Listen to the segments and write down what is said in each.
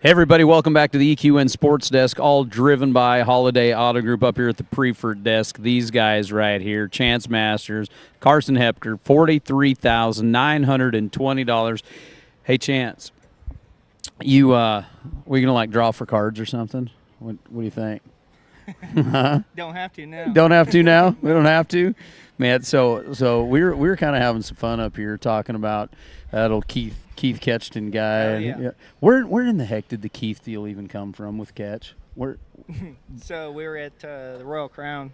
Hey everybody, welcome back to the EQN Sports Desk, all driven by Holiday Auto Group up here at the Preferred Desk. These guys right here, Chance Masters, Carson Hepker, $43,920. Hey Chance, you we gonna draw for cards or something? What do you think? Don't have to now. Don't have to now. We don't have to, man. So we're kind of having some fun up here talking about that old Keith Ketchton guy. Oh, yeah. Where in the heck did the Keith deal even come from with Ketch? Where? So we were at the Royal Crown,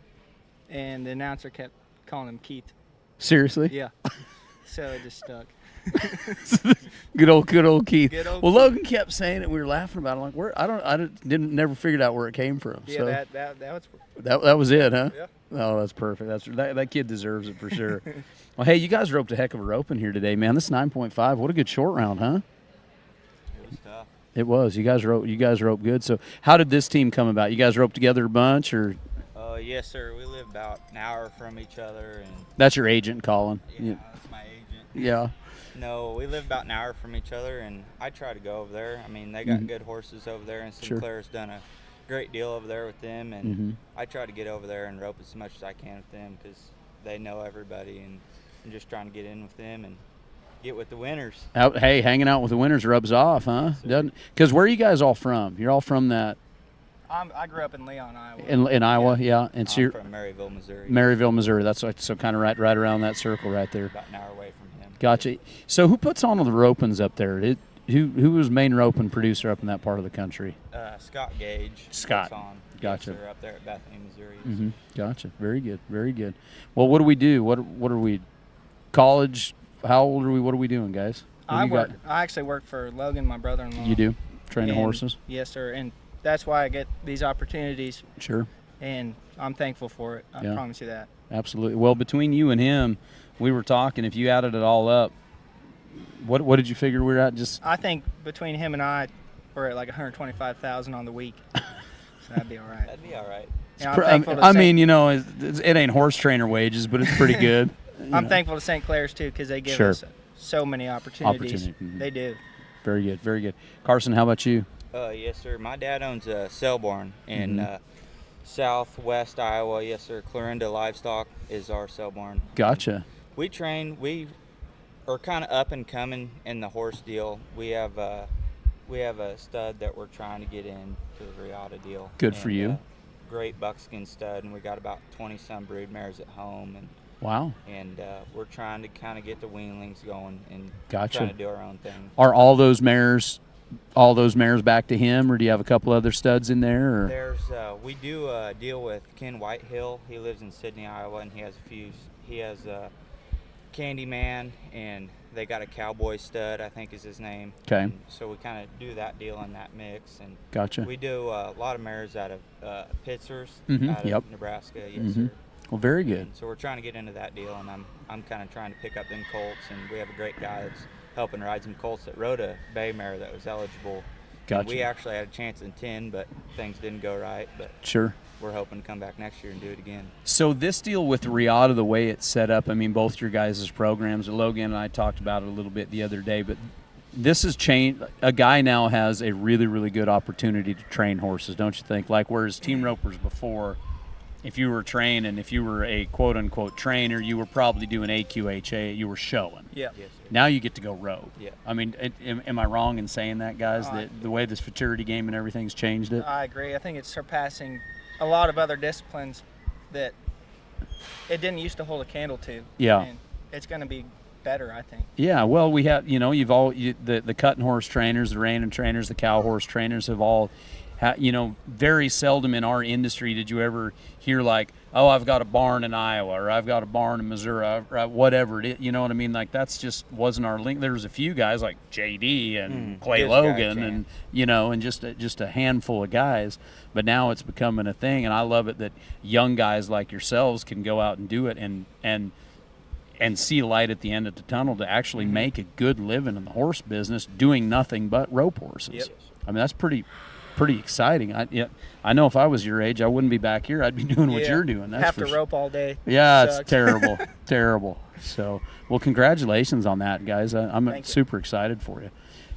and the announcer kept calling him Keith. Seriously? Yeah. So it just stuck. Good old Keith. Good old well, Keith. Logan kept saying it. We were laughing about it. I'm like, where? I didn't never figured out where it came from. Yeah, so that was it, huh? Yeah. Oh, that's perfect. That kid deserves it for sure. Well, hey, you guys roped a heck of a rope in here today, man. This is 9.5. What a good short round, huh? It was tough. It was. You guys roped good. So, how did this team come about? You guys roped together a bunch, or? Yes, sir. We live about an hour from each other, and That's your agent calling. yeah, that's my agent. Yeah. No, we live about an hour from each other, and I try to go over there. I mean, they got good horses over there, and Sure. Sinclair's done a great deal over there with them, and Mhm. I try to get over there and rope as much as I can with them because they know everybody, and I'm just trying to get in with them and get with the winners. Hey, hanging out with the winners rubs off, huh? Yes, sir. Doesn't? Because where are you guys all from? You're all from that I grew up in Leon, Iowa. in Iowa, yeah. And so I'm you're from Maryville, Missouri. Maryville, Missouri. That's so kind of right around that circle right there. About an hour away from him. Gotcha. So who puts on all the ropings up there? Who was main roping producer up in that part of the country? Scott Gage. Scott. puts on. Gotcha. Yes, sir, up there at Bethany, Missouri. Mm-hmm. Gotcha. Very good. Very good. Well, what do we do? What are we? College? How old are we? What are we doing, guys? What do you got? I actually work for Logan, my brother-in-law. You do training And- horses? Yes, sir. And that's why I get these opportunities, Sure. and I'm thankful for it. I Yeah. promise you that. Absolutely. Well, between you and him, we were talking. If you added it all up, what did you figure we were at? Just I think between him and I, we're at like 125,000 on the week. So that'd be all right. That'd be all right. And I'm thankful to I St. mean, it ain't horse trainer wages, but it's pretty good. I'm thankful to St. Clair's too because they give Sure. us so many opportunities. Mhm. They do. Very good. Very good. Carson, how about you? Yes, sir. My dad owns a Selborn in Mm-hmm. southwest Iowa. Yes, sir. Clarinda Livestock is our Selborn. Gotcha. We train. We are kind of up and coming in the horse deal. We have a stud that we're trying to get in to the Riata deal. Good for you. Great buckskin stud, and we got about 20 some brood mares at home, Wow. and we're trying to kind of get the weanlings going and Gotcha. trying to do our own thing. Are all those mares back to him, or do you have a couple other studs in there? Or? There's we do a deal with Ken Whitehill. He lives in Sydney, Iowa, and he has Candyman, and they got a Cowboy stud, I think is his name. Okay. And so we kind of do that deal in that mix, and Gotcha. we do a lot of mares out of Pitzers, Mhm, out of yep. Nebraska. Yes, Mhm. sir. Well, very good. And so we're trying to get into that deal, and I'm kind of trying to pick up them colts, and we have a great guy that's helping ride some colts that rode a bay mare that was eligible. Gotcha. And we actually had a chance in 10, but things didn't go right. But Sure. we're hoping to come back next year and do it again. So this deal with Riata, the way it's set up, I mean, both your guys' programs, Logan and I talked about it a little bit the other day, but this has changed. A guy now has a really, really good opportunity to train horses, don't you think? Like, whereas team ropers before, if you were training, if you were a quote-unquote trainer, you were probably doing AQHA, you were showing. Yeah. Yes, sir. Now you get to go road. Yeah. I mean, am I wrong in saying that, guys, that the way this futurity game and everything's changed it? I agree. I think it's surpassing a lot of other disciplines that it didn't used to hold a candle to. Yeah. And it's going to be better, I think. Yeah, well, we have, the cutting horse trainers, the reining trainers, the cow horse trainers have all, very seldom in our industry did you ever hear like, oh, I've got a barn in Iowa, or I've got a barn in Missouri, or whatever it is. You know what I mean? Like, that's just wasn't our link. There was a few guys like JD and Clay gives guy a Logan and, and just a handful of guys. But now it's becoming a thing, and I love it that young guys like yourselves can go out and do it and see light at the end of the tunnel to actually make a good living in the horse business doing nothing but rope horses. Yep. I mean, that's pretty exciting. I know if I was your age, I wouldn't be back here. I'd be doing what you're doing. That's Have for to sure. rope all day. Yeah, it's Sucks. terrible, terrible. So, well, congratulations on that, guys. I'm Thank you. super excited for you.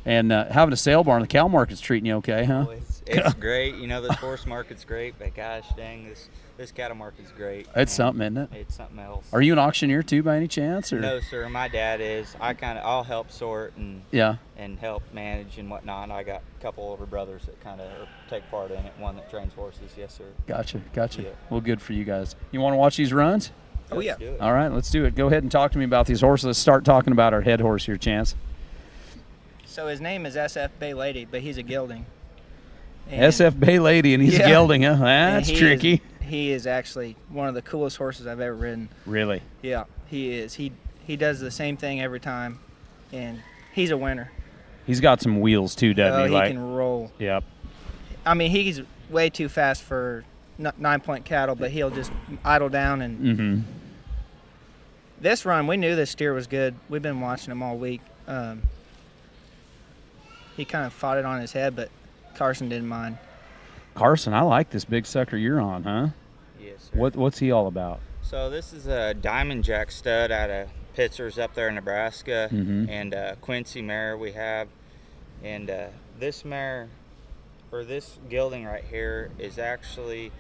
And having a sale barn, the cow market's treating you okay, huh? Well, it's great. You know, this horse market's great, but gosh dang, this cattle market's great. It's something, isn't it? It's something else. Are you an auctioneer too, by any chance? Or? No, sir. My dad is. I'll help sort and help manage and whatnot. I got a couple older brothers that kind of take part in it. One that trains horses. Yes, sir. Gotcha. Yeah. Well, good for you guys. You want to watch these runs? Oh, yeah. Let's do it. All right, let's do it. Go ahead and talk to me about these horses. Let's start talking about our head horse here, Chance. So his name is SF Bay Lady, but he's a gelding. And SF Bay Lady, and he's a gelding, huh? That's tricky. He is actually one of the coolest horses I've ever ridden. Really? Yeah, he is. He does the same thing every time, and he's a winner. He's got some wheels too, doesn't he? He can roll. Yep. I mean, he's way too fast for 9-point cattle, but he'll just idle down. And this run, we knew this steer was good. We've been watching him all week. He kind of fought it on his head, but Carson didn't mind. Carson, I like this big sucker you're on, huh? Yes, sir. What's he all about? So this is a Diamond Jack stud out of Pitzer's up there in Nebraska, and Quincy mare we have. And this mare, or this gelding right here, is actually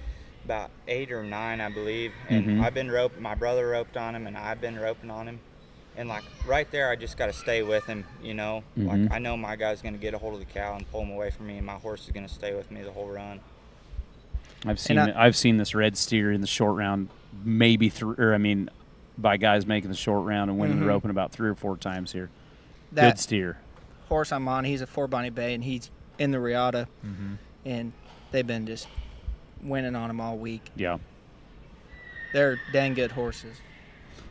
about 8 or 9, I believe. And I've been roping, my brother roped on him, and I've been roping on him. And like right there, I just got to stay with him, you know. Like I know my guy's going to get a hold of the cow and pull him away from me, and my horse is going to stay with me the whole run. I've seen this red steer in the short round, by guys making the short round and winning the roping about 3 or 4 times here. Good steer. Horse I'm on, he's a 4 Bonnie Bay, and he's in the Riata, and they've been just winning on him all week. Yeah. They're dang good horses.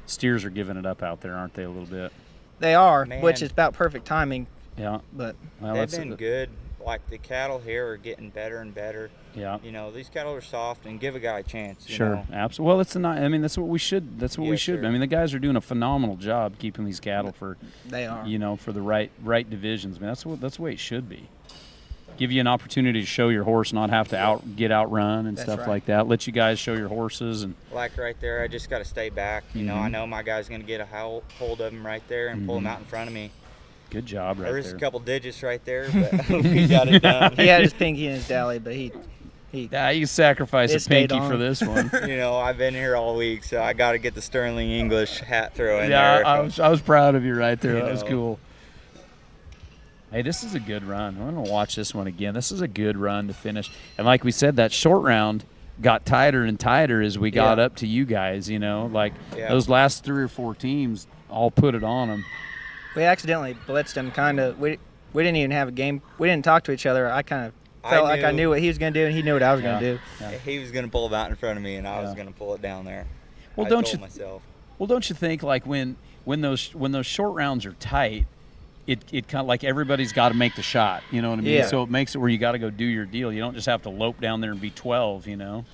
Steers are giving it up out there, aren't they, a little bit? They are, Man. which is about perfect timing. Yeah. But they've been good. Like the cattle here are getting better and better. Yeah. You know, these cattle are soft, and give a guy a chance. Sure, absolutely. Well, that's what we should. That's what we should. Sir. I mean, the guys are doing a phenomenal job keeping these cattle for. They are. You know, for the right divisions. I mean, that's the way it should be. Give you an opportunity to show your horse, not have to get outrun and stuff like that. Let you guys show your horses and. Like right there, I just got to stay back. You know, I know my guy's going to get a hold of him right there and pull him out in front of me. Good job, right there. There's a couple digits right there, but we got it done. He had his pinky in his dally, but he you sacrifice a pinky for this one. You know, I've been here all week, so I got to get the Sterling English hat throw in there. Yeah, I was proud of you right there. That was cool. Hey, this is a good run. I'm going to watch this one again. This is a good run to finish. And like we said, that short round got tighter and tighter as we got up to you guys, you know. Like those last 3 or 4 teams all put it on them. We accidentally blitzed him kind of. We didn't even have a game. We didn't talk to each other. I kind of felt like I knew what he was going to do, and he knew what I was going to do. Yeah. He was going to pull it out in front of me, and I was going to pull it down there. Well, don't you think, like, when those short rounds are tight, it kind of like everybody's got to make the shot, you know what I mean? Yeah. So it makes it where you got to go do your deal. You don't just have to lope down there and be 12, you know?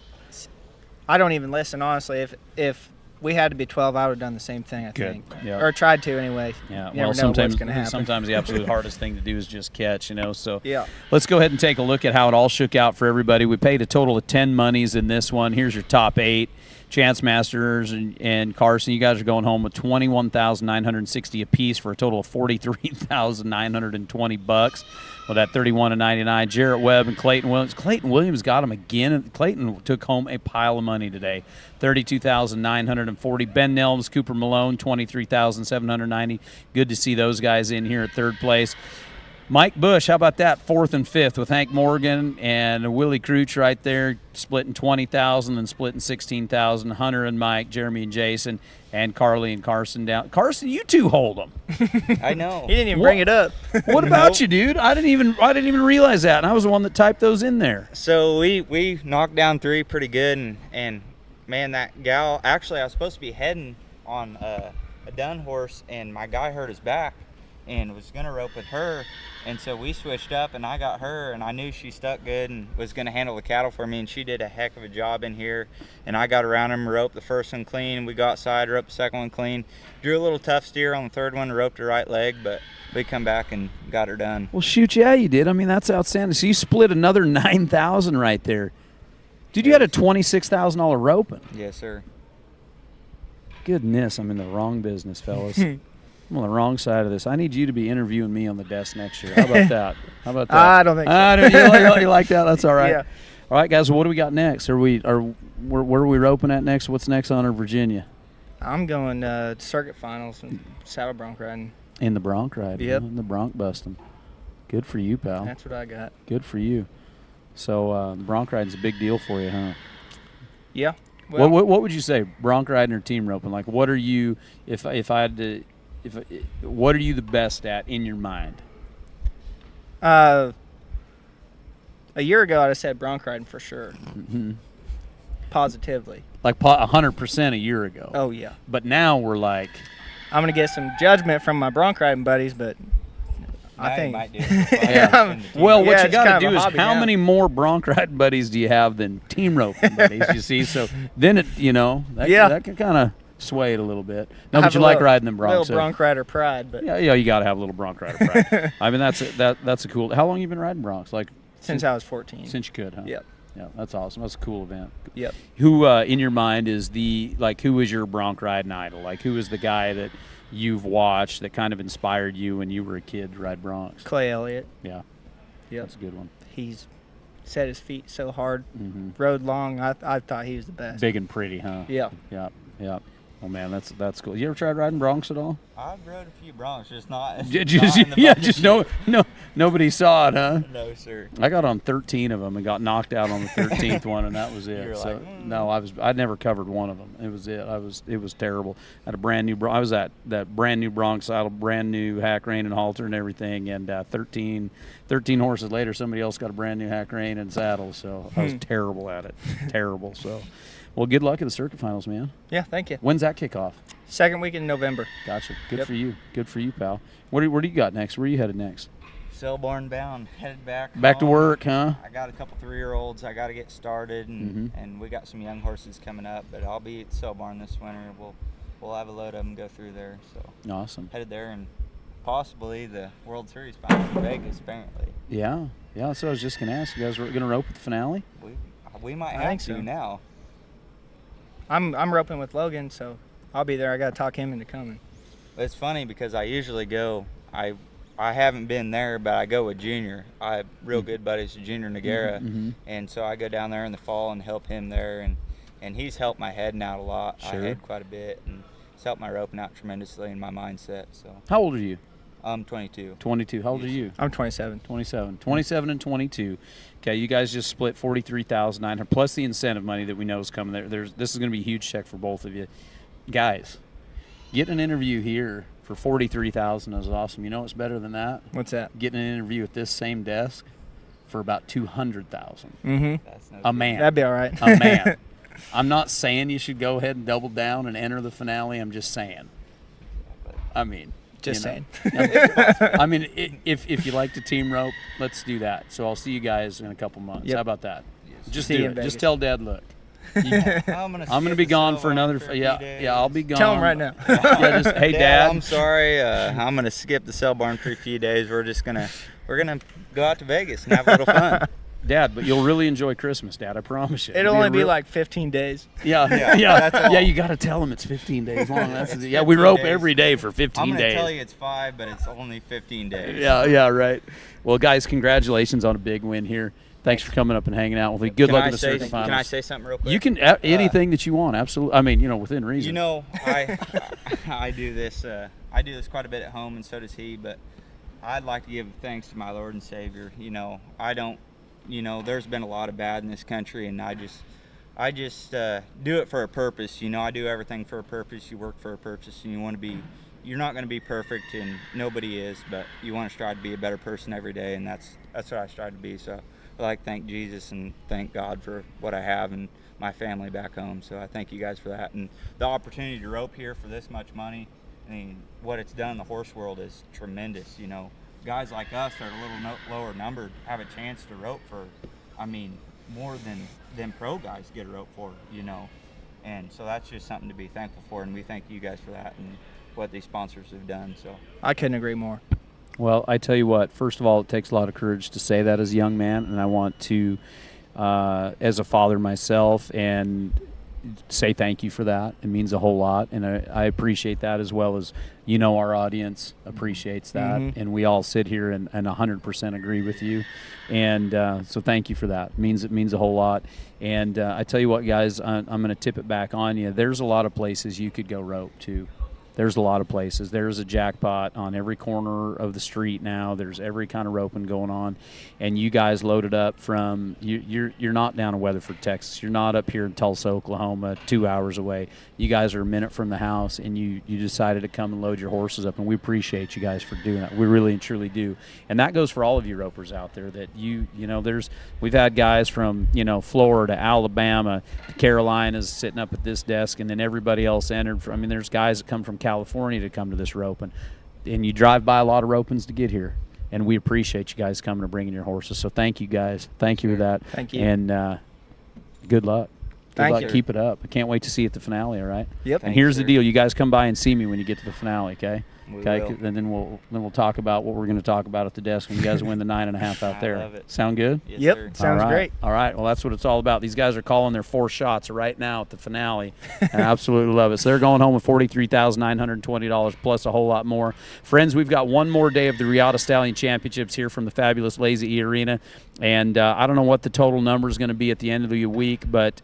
I don't even listen, honestly. If we had to be 12, I would have done the same thing, I think. Yeah. Or tried to anyway. Yeah. You never know what's going to happen. Sometimes the absolute hardest thing to do is just catch, you know? So let's go ahead and take a look at how it all shook out for everybody. We paid a total of 10 monies in this one. Here's your top 8. Chance Masters and Carson, you guys are going home with $21,960 apiece for a total of $43,920. Well, that 31-99. Jarrett Webb and Clayton Williams. Clayton Williams got him again. Clayton took home a pile of money today, $32,940. Ben Nelms, Cooper Malone, $23,790. Good to see those guys in here at 3rd place. Mike Bush, how about that? 4th and 5th with Hank Morgan and Willie Crouch right there, splitting $20,000 and splitting $16,000. Hunter and Mike, Jeremy and Jason, and Carly and Carson down. Carson, you two hold them. I know. He didn't even bring it up. What about you, dude? I didn't even realize that, and I was the one that typed those in there. So we knocked down 3 pretty good, and man, that gal. Actually, I was supposed to be heading on a dun horse, and my guy hurt his back, and was gonna rope with her. And so we switched up, and I got her, and I knew she stuck good and was going to handle the cattle for me, and she did a heck of a job in here. And I got around him, roped the first one clean. We got outside, roped the second one clean. Drew a little tough steer on the third one, roped her right leg, but we come back and got her done. Well, shoot, yeah, you did. I mean, that's outstanding. So you split another $9,000 right there. Dude, you had a $26,000 roping. Yes, sir. Goodness, I'm in the wrong business, fellas. I'm on the wrong side of this. I need you to be interviewing me on the desk next year. How about that? How about that? I don't think so. You like that? That's all right. Yeah. All right, guys. Well, what do we got next? Where are we roping at next? What's next on our Virginia? I'm going circuit finals and saddle bronc riding. In the bronc ride. Yep. In the bronc busting. Good for you, pal. That's what I got. Good for you. So bronc riding's a big deal for you, huh? Yeah. Well, What would you say, bronc riding or team roping? Like, what are you? If I had to, what are you the best at in your mind? a year ago, I'd have said bronc riding for sure. Mm-hmm. Positively. Like 100% a year ago. Oh, yeah. But now we're like, I'm going to get some judgment from my bronc riding buddies, but I Now you think. might do it. well, what Yeah, you it's got kind to of do a is hobby how now. many more bronc riding buddies do you have than team roping buddies? You see, so then it, that can kind of sway it a little bit. No, I but have you a like little- riding them broncs. Little bronc rider pride, but Yeah, you got to have a little bronc rider pride. I mean, that's a cool. How long you been riding broncs? Like since I was 14. since you could, huh? Yep. Yeah, that's awesome. That's a cool event. Yep. Who in your mind is who is your bronc riding idol? Like, who is the guy that you've watched that kind of inspired you when you were a kid to ride broncs? Clay Elliott. Yeah, Yep. that's a good one. He's set his feet so hard, Mm-hmm. rode long. I thought he was the best. Big and pretty, huh? Yeah. Yeah. Oh man, that's cool. You ever tried riding broncs at all? I've rode a few broncs, just not. Nobody saw it, huh? No, sir. I got on 13 of them and got knocked out on the 13th one, and that was it. You were So like, no, I'd never covered one of them. It was it. It was terrible. I had a brand new. I was at that brand new bronc saddle, brand new hack rein and halter and everything, and 13 horses later, somebody else got a brand new hack rein and saddle. So I was terrible at it. Terrible. So, well, good luck at the circuit finals, man. Yeah, thank you. When's that kick off? Second week in November. Gotcha. Good Yep. for you. Good for you, pal. Where do you got next? Where are you headed next? Selborne bound, headed back. Back to home. work, huh? I got a couple 3-year-olds. I got to get started, and Mhm. and we got some young horses coming up. But I'll be at Selborne this winter. We'll have a load of them go through there. So Awesome. headed there, and possibly the World Series final in Vegas. Apparently, Yeah. So I was just gonna ask, you guys were gonna rope at the finale? we might I have think to so. now. I'm roping with Logan, so I'll be there. I got to talk him into coming. It's funny because I usually go. I haven't been there, but I go with Junior. I have real good buddies with Junior Noguera, Mhm. and so I go down there in the fall and help him there, and he's helped my heading out a lot. Sure. I head quite a bit, and he's helped my roping out tremendously in my mindset. So How old are you? I'm 22. 22. How old are you? I'm 27. 27. 27 and 22. Okay, you guys just split $43,900 plus the incentive money that we know is coming. This is going to be a huge check for both of you, guys. Getting an interview here for $43,000 is awesome. You know what's better than that? What's that? Getting an interview at this same desk for about $200,000. Mm-hmm. That's no A good. man. That'd be all right. A man. I'm not saying you should go ahead and double down and enter the finale. I'm just saying. I mean, Just you know. saying. I mean, if you like to team rope, let's do that. So I'll see you guys in a couple months. Yep. How about that? Just See do you in it. Vegas. Just tell Dad, look. I'm gonna be gone for another. Yeah, I'll be gone. Tell him right now. Yeah, just, hey, Dad. I'm sorry. I'm gonna skip the Selborne for a few days. We're gonna go out to Vegas and have a little fun. Dad, but you'll really enjoy Christmas, Dad. I promise you. It'll only be real- like 15 days. Yeah, Yeah, yeah, that's all. yeah. You got to tell him it's 15 days long. That's yeah. We rope 15 days. every day for 15 I'm gonna days. tell you it's 5, but it's only 15 days. Yeah, right. Well, guys, congratulations on a big win here. Thanks for coming up and hanging out with me. Good luck in the circuit finals. Can I say something real quick? You can anything that you want. Absolutely. I mean, within reason. You know, I do this. I do this quite a bit at home, and so does he. But I'd like to give thanks to my Lord and Savior. You know, I don't. You know, there's been a lot of bad in this country, and I just do it for a purpose. You know, I do everything for a purpose. You work for a purpose, and you want to be. You're not going to be perfect, and nobody is, but you want to strive to be a better person every day, and that's what I strive to be. So I like to thank Jesus and thank God for what I have and my family back home. So I thank you guys for that, and the opportunity to rope here for this much money. I mean, what it's done in the horse world is tremendous. You know, guys like us that are a little lower numbered have a chance to rope for, I mean, more than pro guys get a rope for, you know. And so that's just something to be thankful for, and we thank you guys for that and what these sponsors have done. So I couldn't agree more. Well, I tell you what. First of all, it takes a lot of courage to say that as a young man, and I want to, as a father myself, and say thank you for that. It means a whole lot, and I appreciate that, as well as our audience appreciates that, and we all sit here and 100% agree with you, and so thank you for that. It means a whole lot. And I tell you what, guys, I'm going to tip it back on you. There's a lot of places you could go rope too. There's a lot of places. There's a jackpot on every corner of the street now. There's every kind of roping going on, and you guys loaded up from you're not down in Weatherford, Texas. You're not up here in Tulsa, Oklahoma, 2 hours away. You guys are a minute from the house, and you decided to come and load your horses up, and we appreciate you guys for doing that. We really and truly do, and that goes for all of you ropers out there. That we've had guys from Florida, Alabama, the Carolinas sitting up at this desk, and then everybody else entered. There's guys that come from California to come to this roping, and you drive by a lot of ropings to get here, and we appreciate you guys coming and bringing your horses. So thank you, guys. Thank you for that. Thank you. And good luck. Thank luck. you. Keep it up. I can't wait to see you at the finale. All right. Yep. And here's sir. the deal: you guys come by and see me when you get to the finale. Okay. We Okay. will. And then we'll talk about what we're going to talk about at the desk when you guys win the 9.5 out there. I love it. Sound good? Yes, Yep. sir. Sounds all right. great. All right. Well, that's what it's all about. These guys are calling their 4 shots right now at the finale. I absolutely love it. So they're going home with $43,920 plus a whole lot more. Friends, we've got one more day of the Riata Stallion Championships here from the fabulous Lazy E Arena. And I don't know what the total number is going to be at the end of the week, but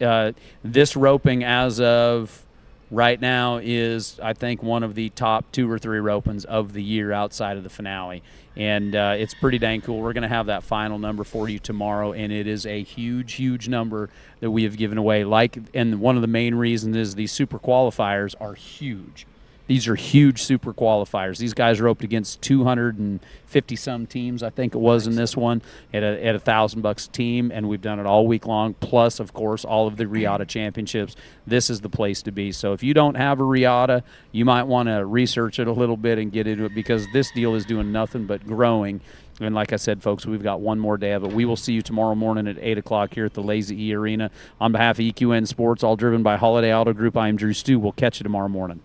this roping as of right now is, I think, one of the top 2 or 3 ropings of the year outside of the finale. And it's pretty dang cool. We're going to have that final number for you tomorrow, and it is a huge, huge number that we have given away. And one of the main reasons is these super qualifiers are huge. These are huge super qualifiers. These guys roped against 250-some teams, I think it was, in this one, at $1,000 a team, and we've done it all week long, plus, of course, all of the Riata Championships. This is the place to be. So if you don't have a Riata, you might want to research it a little bit and get into it, because this deal is doing nothing but growing. And like I said, folks, we've got one more day of it. We will see you tomorrow morning at 8 o'clock here at the Lazy E Arena. On behalf of EQN Sports, all driven by Holiday Auto Group, I am DruStew. We'll catch you tomorrow morning.